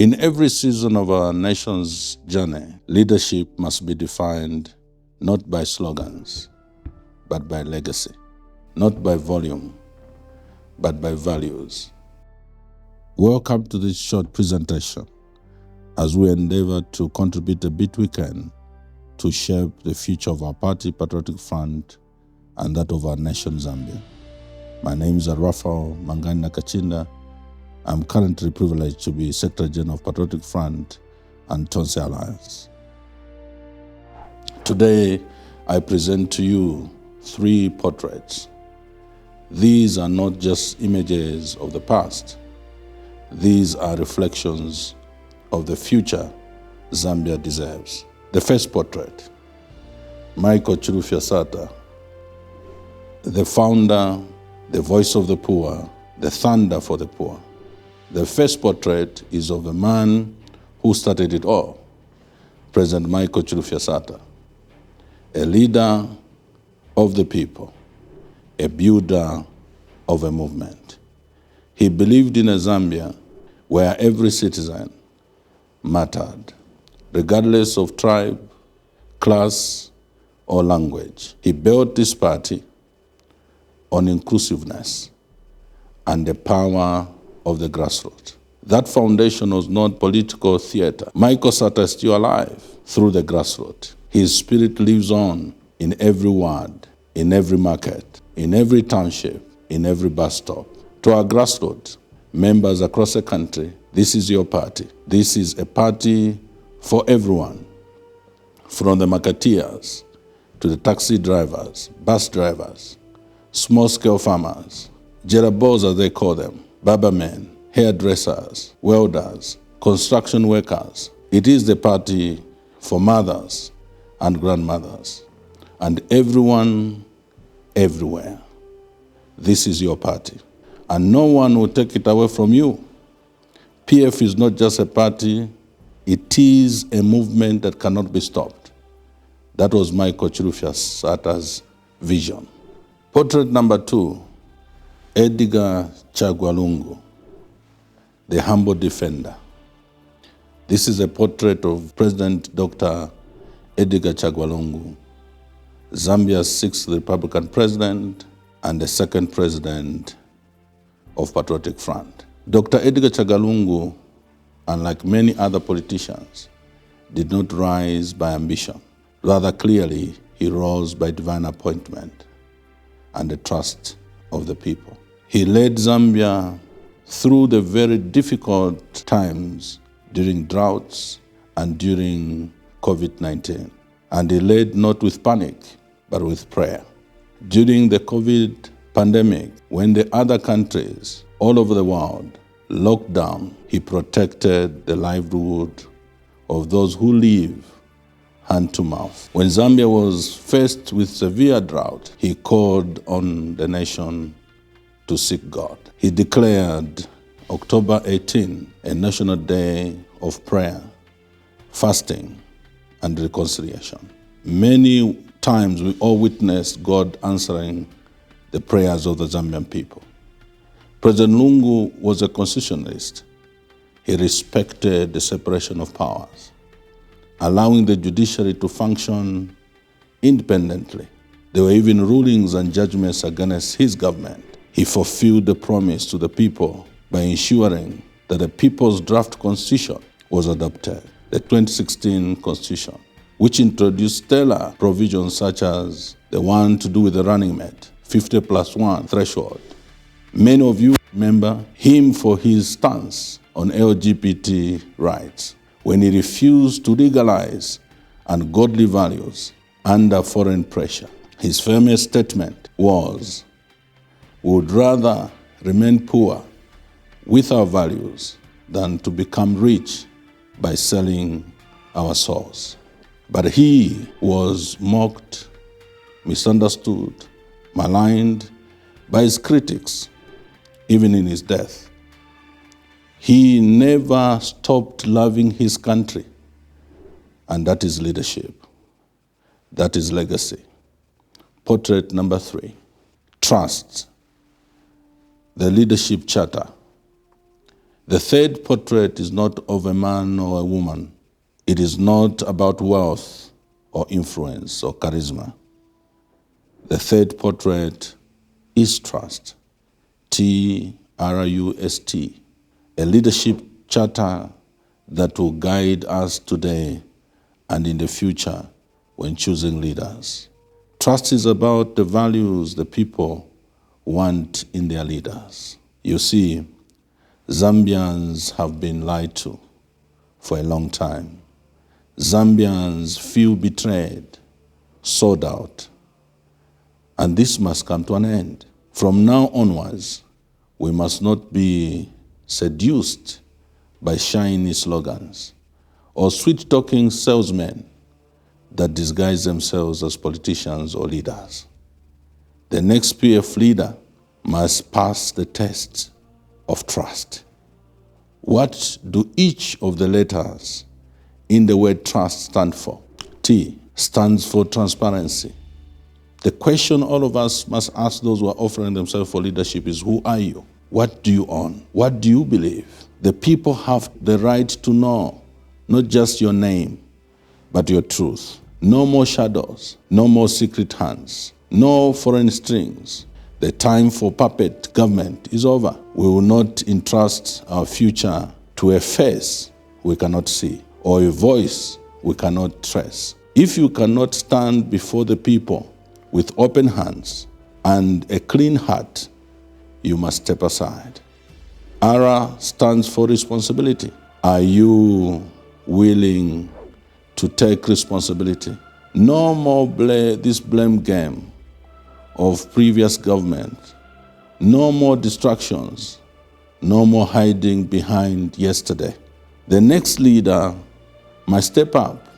In every season of our nation's journey, leadership must be defined not by slogans, but by legacy, not by volume, but by values. Welcome to this short presentation as we endeavor to contribute a bit we can to shape the future of our party, Patriotic Front, and that of our nation, Zambia. My name is Raphael Mangani Nakachinda. I'm currently privileged to be Secretary General of Patriotic Front and Tonse Alliance. Today, I present to you 3 portraits. These are not just images of the past. These are reflections of the future Zambia deserves. The first portrait, Michael Sata, the founder, the voice of the poor, the thunder for the poor. The first portrait is of the man who started it all, President Michael Sata, a leader of the people, a builder of a movement. He believed in a Zambia where every citizen mattered, regardless of tribe, class, or language. He built this party on inclusiveness and the power of the grassroots. That foundation was not political theater. Michael Sata is still alive through the grassroots. His spirit lives on in every ward, in every market, in every township, in every bus stop. To our grassroots members across the country, this is your party. This is a party for everyone, from the marketeers to the taxi drivers, bus drivers, small-scale farmers, jerabos as they call them, barbermen, hairdressers, welders, construction workers. It is the party for mothers and grandmothers, and everyone, everywhere. This is your party, and no one will take it away from you. PF is not just a party, it is a movement that cannot be stopped. That was Michael Sata's vision. Portrait number 2, Edgar Lungu, the humble defender. This is a portrait of President Dr. Edgar Lungu, Zambia's 6th Republican president and the 2nd president of Patriotic Front. Dr. Edgar Lungu, unlike many other politicians, did not rise by ambition. Rather clearly, he rose by divine appointment and the trust of the people. He led Zambia through the very difficult times during droughts and during COVID-19. And he led not with panic, but with prayer. During the COVID pandemic, when the other countries all over the world locked down, he protected the livelihood of those who live hand to mouth. When Zambia was faced with severe drought, he called on the nation to seek God. He declared October 18 a national day of prayer, fasting, and reconciliation. Many times we all witnessed God answering the prayers of the Zambian people. President Lungu was a constitutionalist. He respected the separation of powers, allowing the judiciary to function independently. There were even rulings and judgments against his government. He fulfilled the promise to the people by ensuring that the people's draft constitution was adopted, the 2016 constitution, which introduced stellar provisions such as the one to do with the running mate, 50+1 threshold. Many of you remember him for his stance on LGBT rights, when he refused to legalize ungodly values under foreign pressure. His famous statement was, "We would rather remain poor with our values than to become rich by selling our souls." But he was mocked, misunderstood, maligned by his critics, even in his death. He never stopped loving his country, and that is leadership. That is legacy. Portrait number 3, trust, the leadership charter, The third portrait is not of a man or a woman. It is not about wealth or influence or charisma. The third portrait is trust. T-R-U-S-T. A leadership charter that will guide us today and in the future when choosing leaders. Trust is about the values the people want in their leaders. You see, Zambians have been lied to for a long time. Zambians feel betrayed, sold out. And this must come to an end. From now onwards, we must not be seduced by shiny slogans or sweet-talking salesmen that disguise themselves as politicians or leaders. The next PF leader must pass the test of trust. What do each of the letters in the word trust stand for? T stands for transparency. The question all of us must ask those who are offering themselves for leadership is, who are you? What do you own? What do you believe? The people have the right to know, not just your name, but your truth. No more shadows, no more secret hands, no foreign strings. The time for puppet government is over. We will not entrust our future to a face we cannot see or a voice we cannot trace. If you cannot stand before the people with open hands and a clean heart, you must step aside. R stands for responsibility. Are you willing to take responsibility? No more this blame game of previous government. No more distractions. No more hiding behind yesterday. The next leader must step up,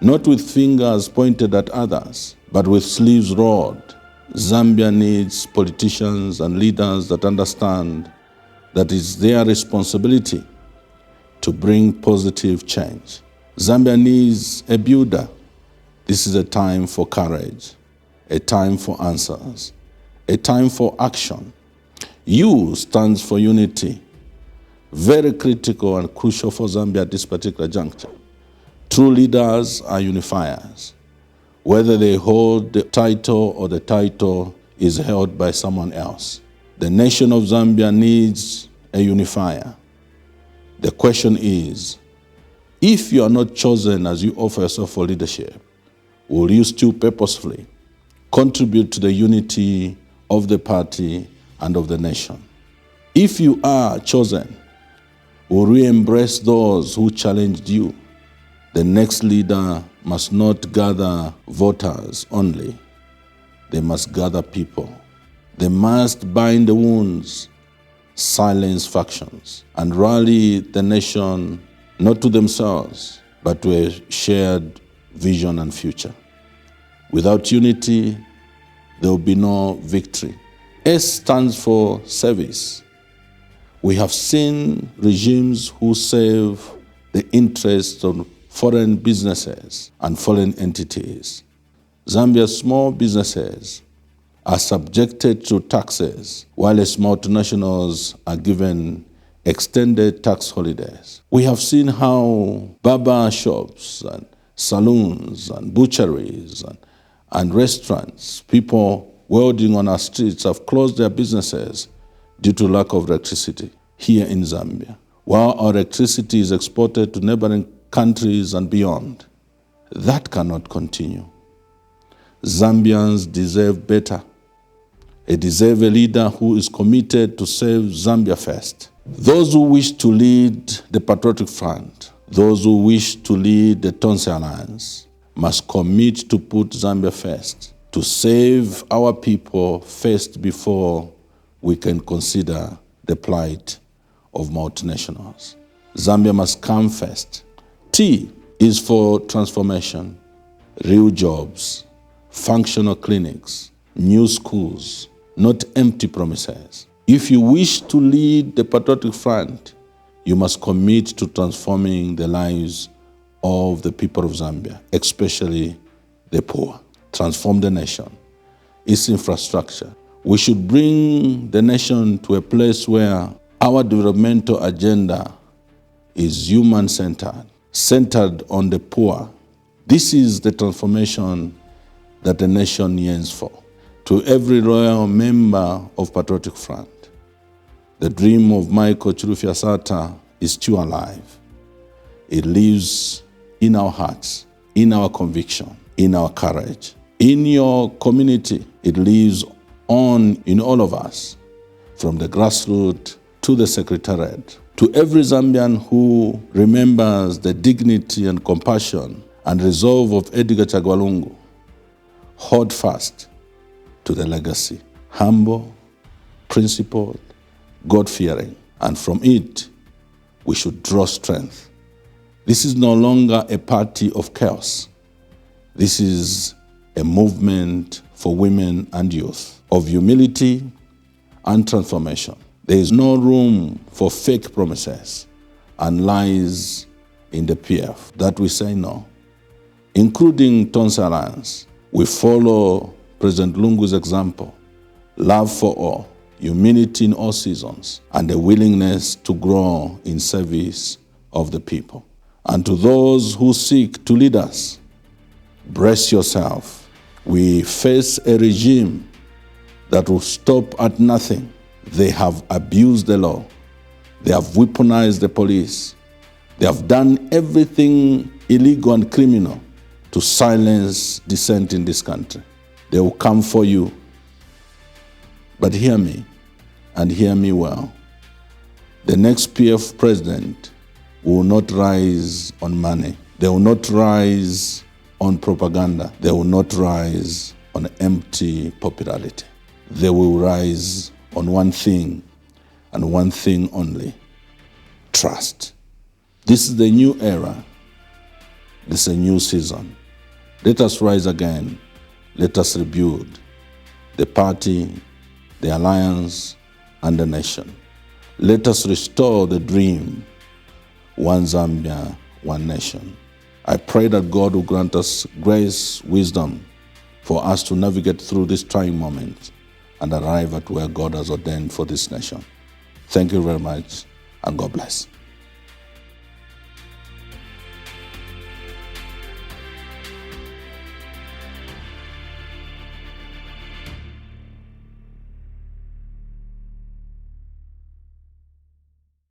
not with fingers pointed at others, but with sleeves rolled. Zambia needs politicians and leaders that understand that it's their responsibility to bring positive change. Zambia needs a builder. This is a time for courage, a time for answers, a time for action. U stands for unity. Very critical and crucial for Zambia at this particular juncture. True leaders are unifiers, whether they hold the title or the title is held by someone else. The nation of Zambia needs a unifier. The question is, if you are not chosen as you offer yourself for leadership, will you still purposefully contribute to the unity of the party and of the nation? If you are chosen, will you embrace those who challenged you? The next leader must not gather voters only. They must gather people. They must bind the wounds, silence factions, and rally the nation not to themselves, but to a shared vision and future. Without unity, there will be no victory. S stands for service. We have seen regimes who serve the interests of foreign businesses and foreign entities. Zambia's small businesses are subjected to taxes, while its multinationals are given extended tax holidays. We have seen how barber shops and saloons and butcheries and restaurants, people welding on our streets have closed their businesses due to lack of electricity here in Zambia. While our electricity is exported to neighboring countries and beyond, that cannot continue. Zambians deserve better. They deserve a leader who is committed to serve Zambia first. Those who wish to lead the Patriotic Front, those who wish to lead the Tonse Alliance, must commit to put Zambia first, to save our people first before we can consider the plight of multinationals. Zambia must come first. T is for transformation, real jobs, functional clinics, new schools, not empty promises. If you wish to lead the Patriotic Front, you must commit to transforming the lives of the people of Zambia, especially the poor. Transform the nation, its infrastructure. We should bring the nation to a place where Our developmental agenda is human-centered, centered on the poor. This is the transformation that the nation yearns for. To every loyal member of Patriotic Front, the dream of Michael Chilufya Sata is still alive. It lives in our hearts, in our conviction, in our courage. In your community, it lives on in all of us, from the grassroots to the secretariat. To every Zambian who remembers the dignity and compassion and resolve of Edgar Lungu, hold fast to the legacy. Humble, principled, God-fearing, and from it, we should draw strength. This is no longer a party of chaos. This is a movement for women and youth, of humility and transformation. There is no room for fake promises and lies in the PF. That we say no. Including Tonse Alliance, we follow President Lungu's example: love for all, humility in all seasons, and a willingness to grow in service of the people. And to those who seek to lead us, brace yourself. We face a regime that will stop at nothing. They have abused the law. They have weaponized the police. They have done everything illegal and criminal to silence dissent in this country. They will come for you. But hear me, and hear me well. The next PF president will not rise on money. They will not rise on propaganda. They will not rise on empty popularity. They will rise on one thing, and one thing only: trust. This is the new era. This is a new season. Let us rise again. Let us rebuild the party, the alliance, and the nation. Let us restore the dream: one Zambia, one nation. I pray that God will grant us grace, wisdom, for us to navigate through this trying moment and arrive at where God has ordained for this nation. Thank you very much, and God bless.